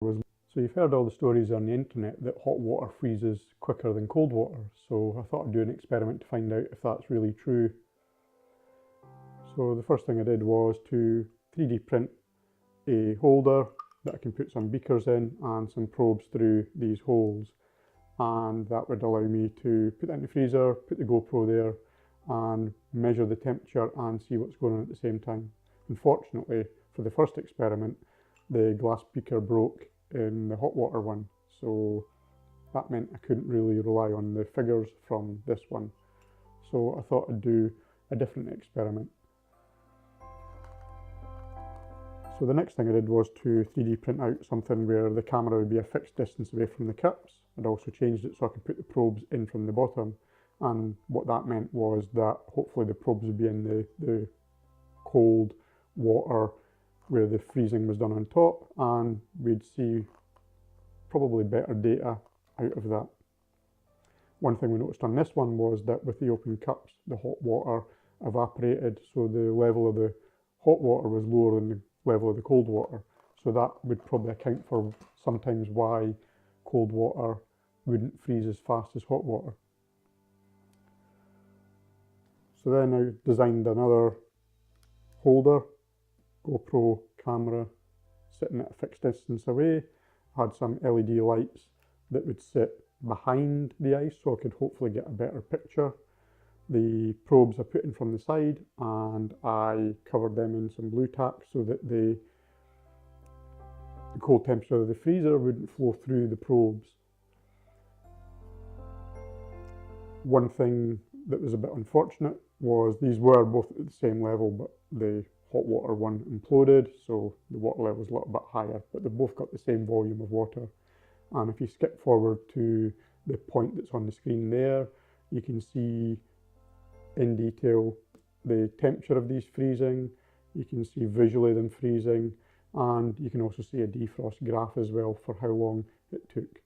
So you've heard all the stories on the internet that hot water freezes quicker than cold water, so I thought I'd do an experiment to find out if that's really true. So the first thing I did was to 3D print a holder that I can put some beakers in and some probes through these holes, and that would allow me to put that in the freezer, put the GoPro there and measure the temperature and see what's going on at the same time. Unfortunately, for the first experiment, the glass beaker broke in the hot water one, so that meant I couldn't really rely on the figures from this one. So I thought I'd do a different experiment. So the next thing I did was to 3D print out something where the camera would be a fixed distance away from the cups. I'd also changed it so I could put the probes in from the bottom, and what that meant was that hopefully the probes would be in the cold water where the freezing was done on top, and we'd see probably better data out of that. One thing we noticed on this one was that with the open cups, the hot water evaporated, so the level of the hot water was lower than the level of the cold water. So that would probably account for sometimes why cold water wouldn't freeze as fast as hot water. So then I designed another holder, GoPro camera sitting at a fixed distance away, had some LED lights that would sit behind the ice so I could hopefully get a better picture. The probes I put in from the side, and I covered them in some blue tack so that the cold temperature of the freezer wouldn't flow through the probes. One thing that was a bit unfortunate was these were both at the same level, but the hot water one imploded, so the water level was a little bit higher, but they both got the same volume of water. And if you skip forward to the point that's on the screen there, you can see in detail the temperature of these freezing, you can see visually them freezing, and you can also see a defrost graph as well for how long it took.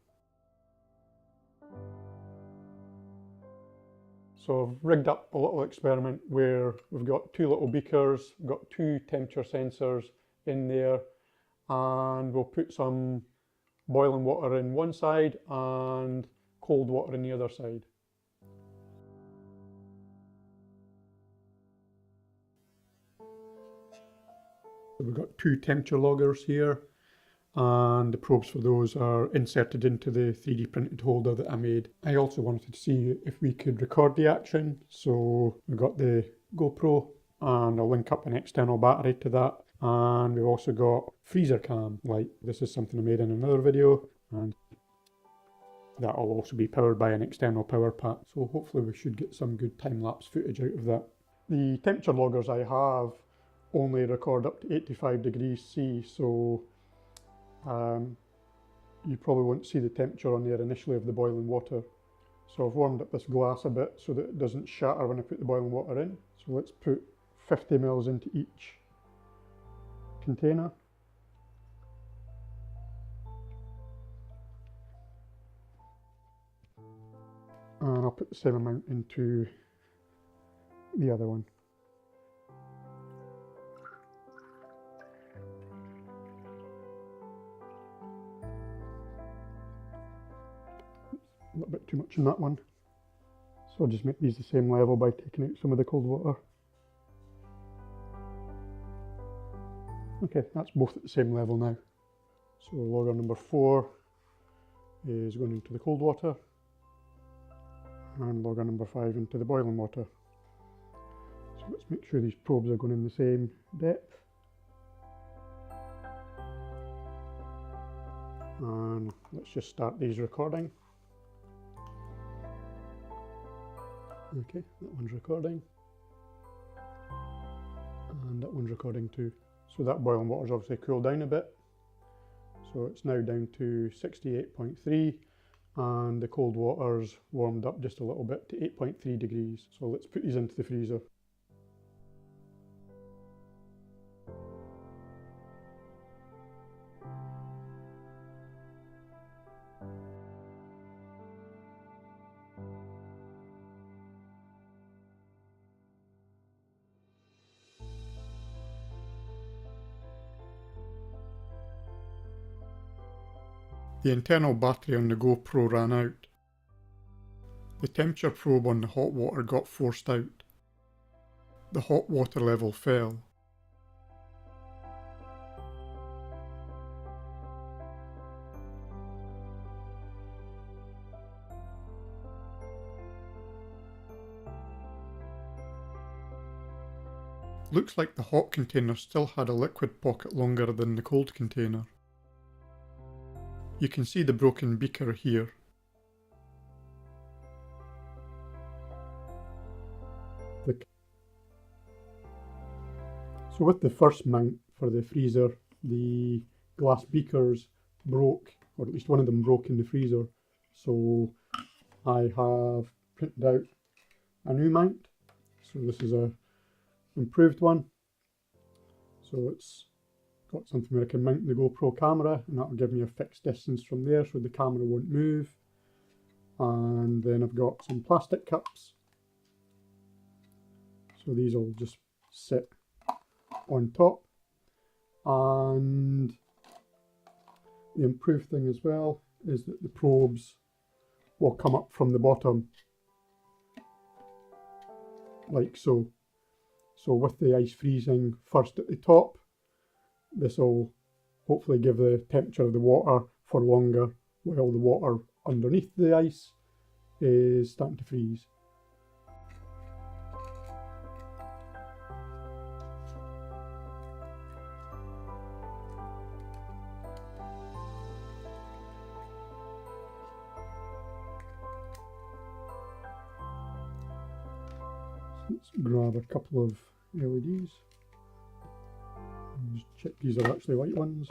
So I've rigged up a little experiment where we've got two little beakers, we've got two temperature sensors in there, and we'll put some boiling water in one side and cold water in the other side. So we've got two temperature loggers here, and the probes for those are inserted into the 3D printed holder that I made. I also wanted to see if we could record the action, so we've got the GoPro, and I'll link up an external battery to that, and we've also got freezer cam light. This is something I made in another video, and that will also be powered by an external power pack, so hopefully we should get some good time-lapse footage out of that. The temperature loggers I have only record up to 85 degrees C, so you probably won't see the temperature on there initially of the boiling water. So I've warmed up this glass a bit so that it doesn't shatter when I put the boiling water in. So let's put 50 ml into each container. And I'll put the same amount into the other one. A little bit too much in that one. So I'll just make these the same level by taking out some of the cold water. Okay, that's both at the same level now. So logger number 4 is going into the cold water, and logger number 5 into the boiling water. So let's make sure these probes are going in the same depth. And let's just start these recording. Okay, that one's recording. And that one's recording too. So that boiling water's obviously cooled down a bit. So it's now down to 68.3, and the cold water's warmed up just a little bit to 8.3 degrees. So let's put these into the freezer. The internal battery on the GoPro ran out. The temperature probe on the hot water got forced out. The hot water level fell. Looks like the hot container still had a liquid pocket longer than the cold container. You can see the broken beaker here. So with the first mount for the freezer, the glass beakers broke, or at least one of them broke in the freezer. So I have printed out a new mount. So this is a improved one. So it's got something where I can mount the GoPro camera, and that will give me a fixed distance from there so the camera won't move. And then I've got some plastic cups. So these will just sit on top. And the improved thing as well is that the probes will come up from the bottom like so. So with the ice freezing first at the top, this will hopefully give the temperature of the water for longer while the water underneath the ice is starting to freeze. Let's grab a couple of LEDs. Just check these are actually white ones.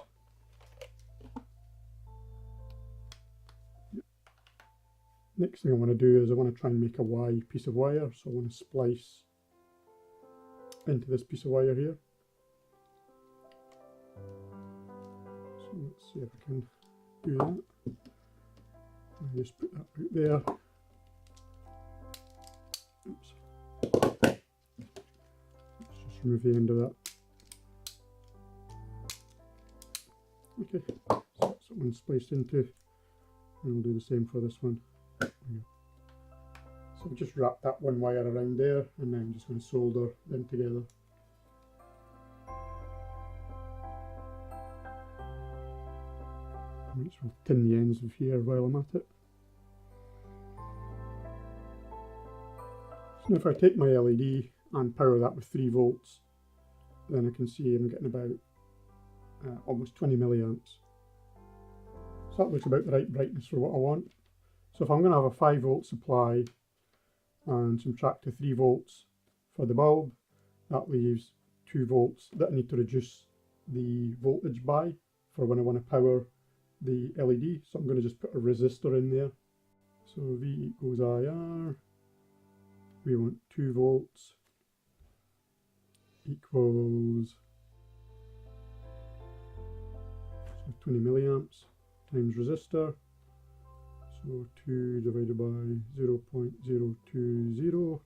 Yep. Next thing I want to do is I want to try and make a Y piece of wire. So I want to splice into this piece of wire here. So let's see if I can do that. I'll just put that out there. Oops. Remove the end of that. Okay, so that's that one spliced into, and we'll do the same for this one. So I'll just wrap that one wire around there, and then I'm just going to solder them together. I might as well tin the ends of here while I'm at it. So now if I take my LED and power that with 3 volts, then I can see I'm getting about almost 20 milliamps. So that looks about the right brightness for what I want. So if I'm going to have a 5 volt supply and subtract the 3 volts for the bulb, that leaves 2 volts that I need to reduce the voltage by for when I want to power the LED. So I'm going to just put a resistor in there. So V equals IR. We want 2 volts equals 20 milliamps times resistor. So 2 divided by 0.020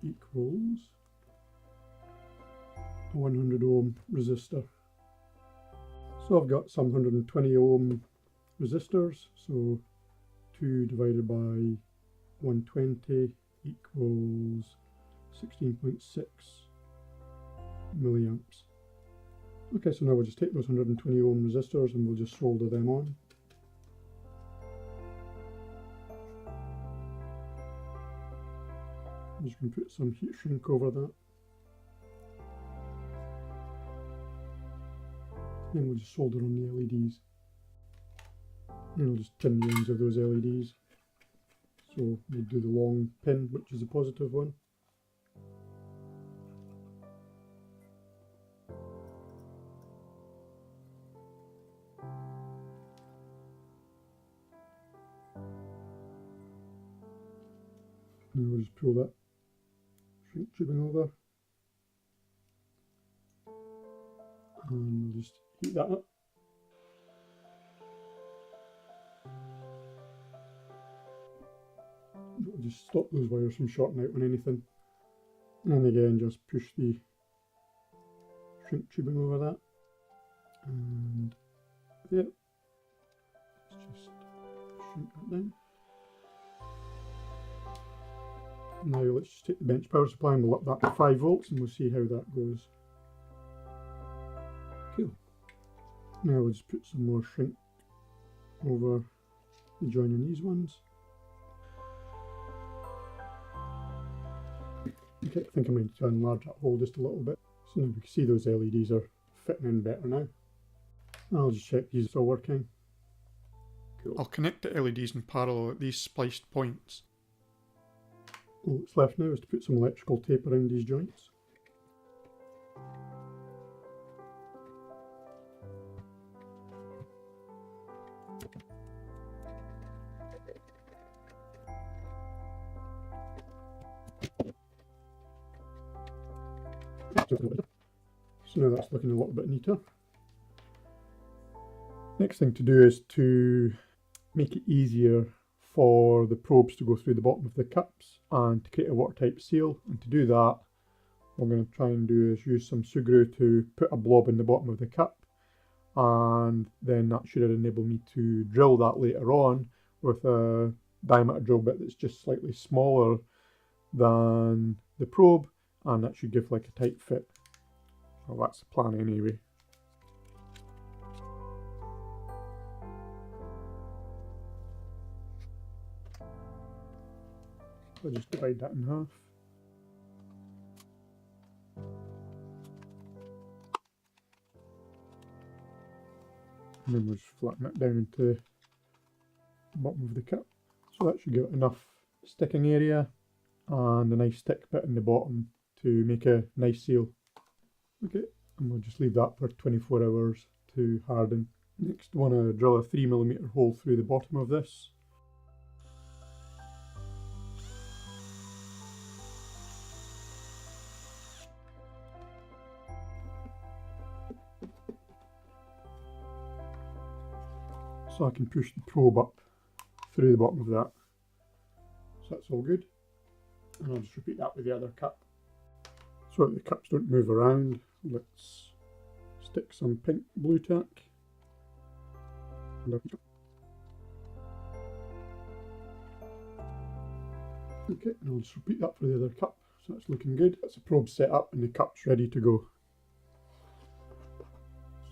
equals a 100 ohm resistor. So I've got some 120 ohm resistors. So 2 divided by 120 equals 16.6 milliamps. Okay, so now we'll just take those 120 ohm resistors and we'll just solder them on. I'm just going to put some heat shrink over that. And we'll just solder on the LEDs. And we'll just tin the ends of those LEDs. So we'll do the long pin, which is a positive one. And we'll just pull that shrink tubing over. And we'll just heat that up. It'll just stop those wires from shorting out on anything. And then again, just push the shrink tubing over that. And yeah, let's just shrink that down. Now let's just take the bench power supply and we'll up that to 5 volts and we'll see how that goes. Cool. Now we'll just put some more shrink over the joining these ones. Okay, I think I might to enlarge that hole just a little bit. So now we can see those LEDs are fitting in better now. I'll just check these are still working. Cool. I'll connect the LEDs in parallel at these spliced points. All that's left now is to put some electrical tape around these joints. So now that's looking a little bit neater. Next thing to do is to make it easier for the probes to go through the bottom of the cups and to create a watertight seal. And to do that, what I'm going to try and do is use some sugrue to put a blob in the bottom of the cup, and then that should enable me to drill that later on with a diameter drill bit that's just slightly smaller than the probe, and that should give like a tight fit. Well, that's the plan anyway. I'll just divide that in half. And then we'll just flatten it down into the bottom of the cup. So that should give it enough sticking area and a nice thick bit in the bottom to make a nice seal. Okay, and we'll just leave that for 24 hours to harden. Next, I want to drill a 3mm hole through the bottom of this. So I can push the probe up through the bottom of that. So that's all good. And I'll just repeat that with the other cup. So that the cups don't move around, let's stick some pink blue tack. Okay, and I'll just repeat that for the other cup. So that's looking good. That's the probe set up and the cup's ready to go.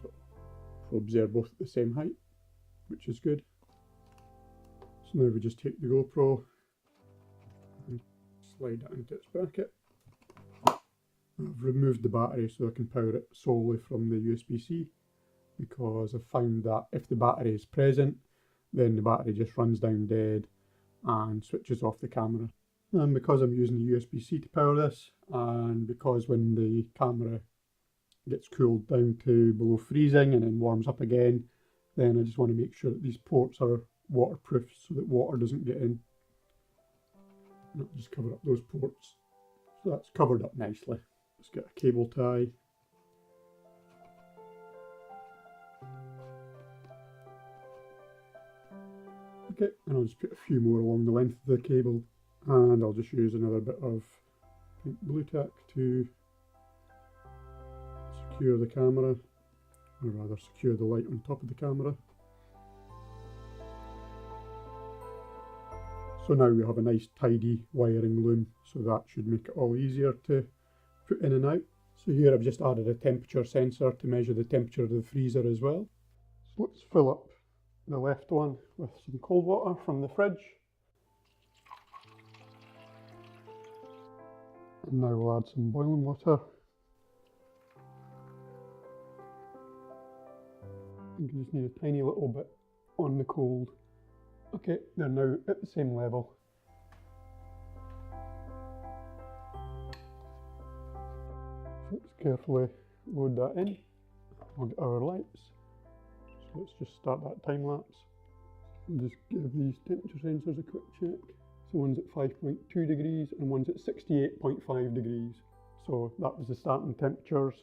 So probes there both at the same height, which is good. So now we just take the GoPro and slide it into its bracket. I've removed the battery so I can power it solely from the USB-C, because I've found that if the battery is present, then the battery just runs down dead and switches off the camera. And because I'm using the USB-C to power this, and because when the camera gets cooled down to below freezing and then warms up again, then I just want to make sure that these ports are waterproof so that water doesn't get in. And I'll just cover up those ports. So that's covered up nicely. Let's get a cable tie. Okay, and I'll just put a few more along the length of the cable, and I'll just use another bit of pink blue tack to secure the camera, or rather secure the light on top of the camera. So now we have a nice tidy wiring loom, so that should make it all easier to put in and out. So here I've just added a temperature sensor to measure the temperature of the freezer as well. So let's fill up the left one with some cold water from the fridge. And now we'll add some boiling water. I think I just need a tiny little bit on the cold. Okay, they're now at the same level. So let's carefully load that in. We'll get our lights. So let's just start that time lapse. We'll just give these temperature sensors a quick check. So one's at 5.2 degrees and one's at 68.5 degrees. So that was the starting temperatures.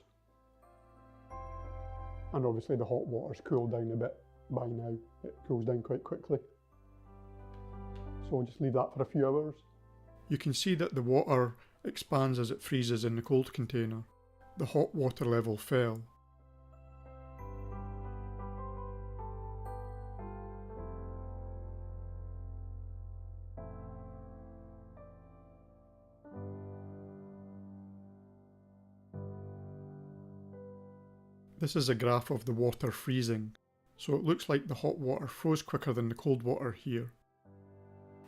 And obviously the hot water's cooled down a bit by now. It cools down quite quickly. So we'll just leave that for a few hours. You can see that the water expands as it freezes in the cold container. The hot water level fell. This is a graph of the water freezing. So it looks like the hot water froze quicker than the cold water here.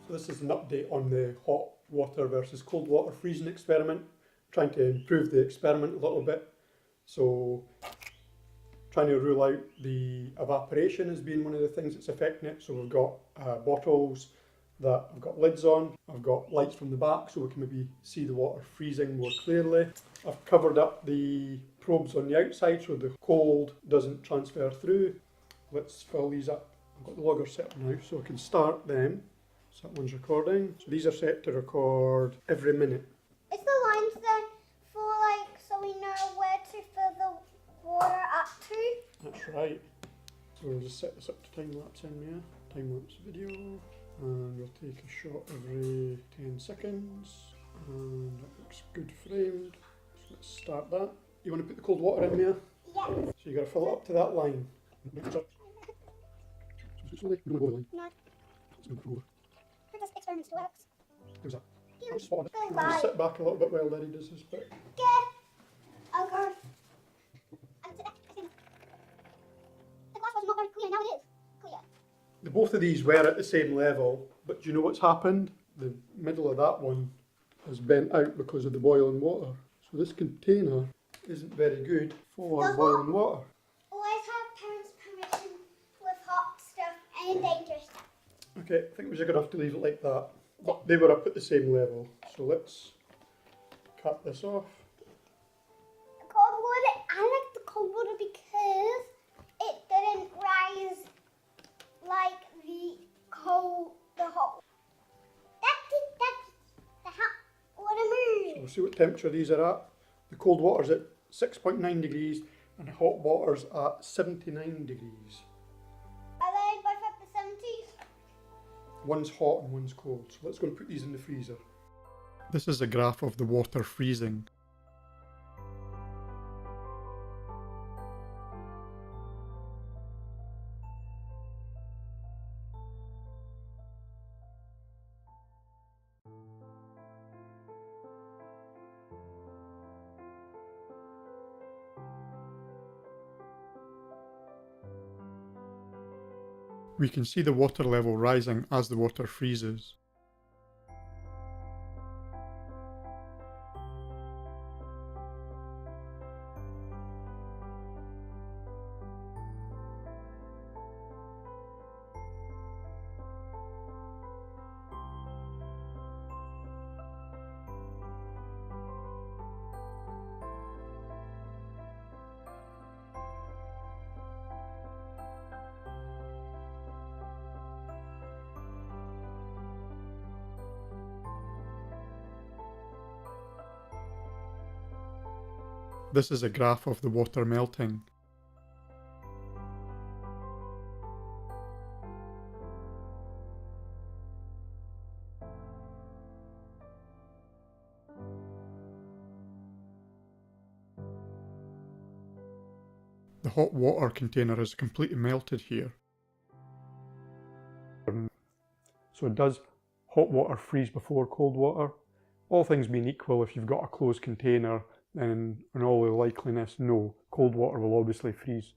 So this is an update on the hot water versus cold water freezing experiment. Trying to improve the experiment a little bit. So trying to rule out the evaporation as being one of the things that's affecting it. So we've got bottles that have got lids on. I've got lights from the back so we can maybe see the water freezing more clearly. I've covered up the probes on the outside so the cold doesn't transfer through. Let's fill these up. I've got the logger set up now so I can start them. So that one's recording. So these are set to record every minute. Is the lines there for like so we know where to fill the water up to? That's right. So we'll just set this up to time lapse in there. Time lapse video. And we'll take a shot every 10 seconds. And that looks good framed. So let's start that. You want to put the cold water in there? Yeah. So you got to fill it up to that line. Slowly, you don't go over the line. No. It's going to go over. I think this experiment still works. How's that? Yeah. Just spot on it. Go Just by. sit back a little bit while Daddy does this bit. Yeah. Oh god. And sit back. I think the glass was not very clear. Now it is clear. The both of these were at the same level, but do you know what's happened? The middle of that one has bent out because of the boiling water. So this container isn't very good for boiling water. Always have parents' permission with hot stuff and dangerous stuff. Okay, I think we're just going to have to leave it like that. But they were up at the same level. So let's cut this off. The cold water, I like the cold water because it didn't rise like the hot. The hot water So moves. we'll see what temperature these are at. The cold water's at 6.9 degrees and the hot water's at 79 degrees. Are they both at the 70s? One's hot and one's cold. So let's go and put these in the freezer. This is a graph of the water freezing. We can see the water level rising as the water freezes. This is a graph of the water melting. The hot water container is completely melted here. So does hot water freeze before cold water? All things being equal, if you've got a closed container, then in all likeliness, no, cold water will obviously freeze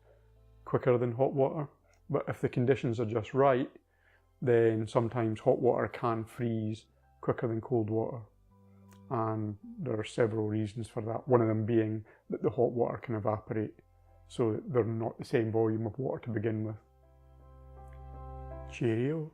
quicker than hot water. But if the conditions are just right, then sometimes hot water can freeze quicker than cold water. And there are several reasons for that, one of them being that the hot water can evaporate, so they're not the same volume of water to begin with. Cheerio.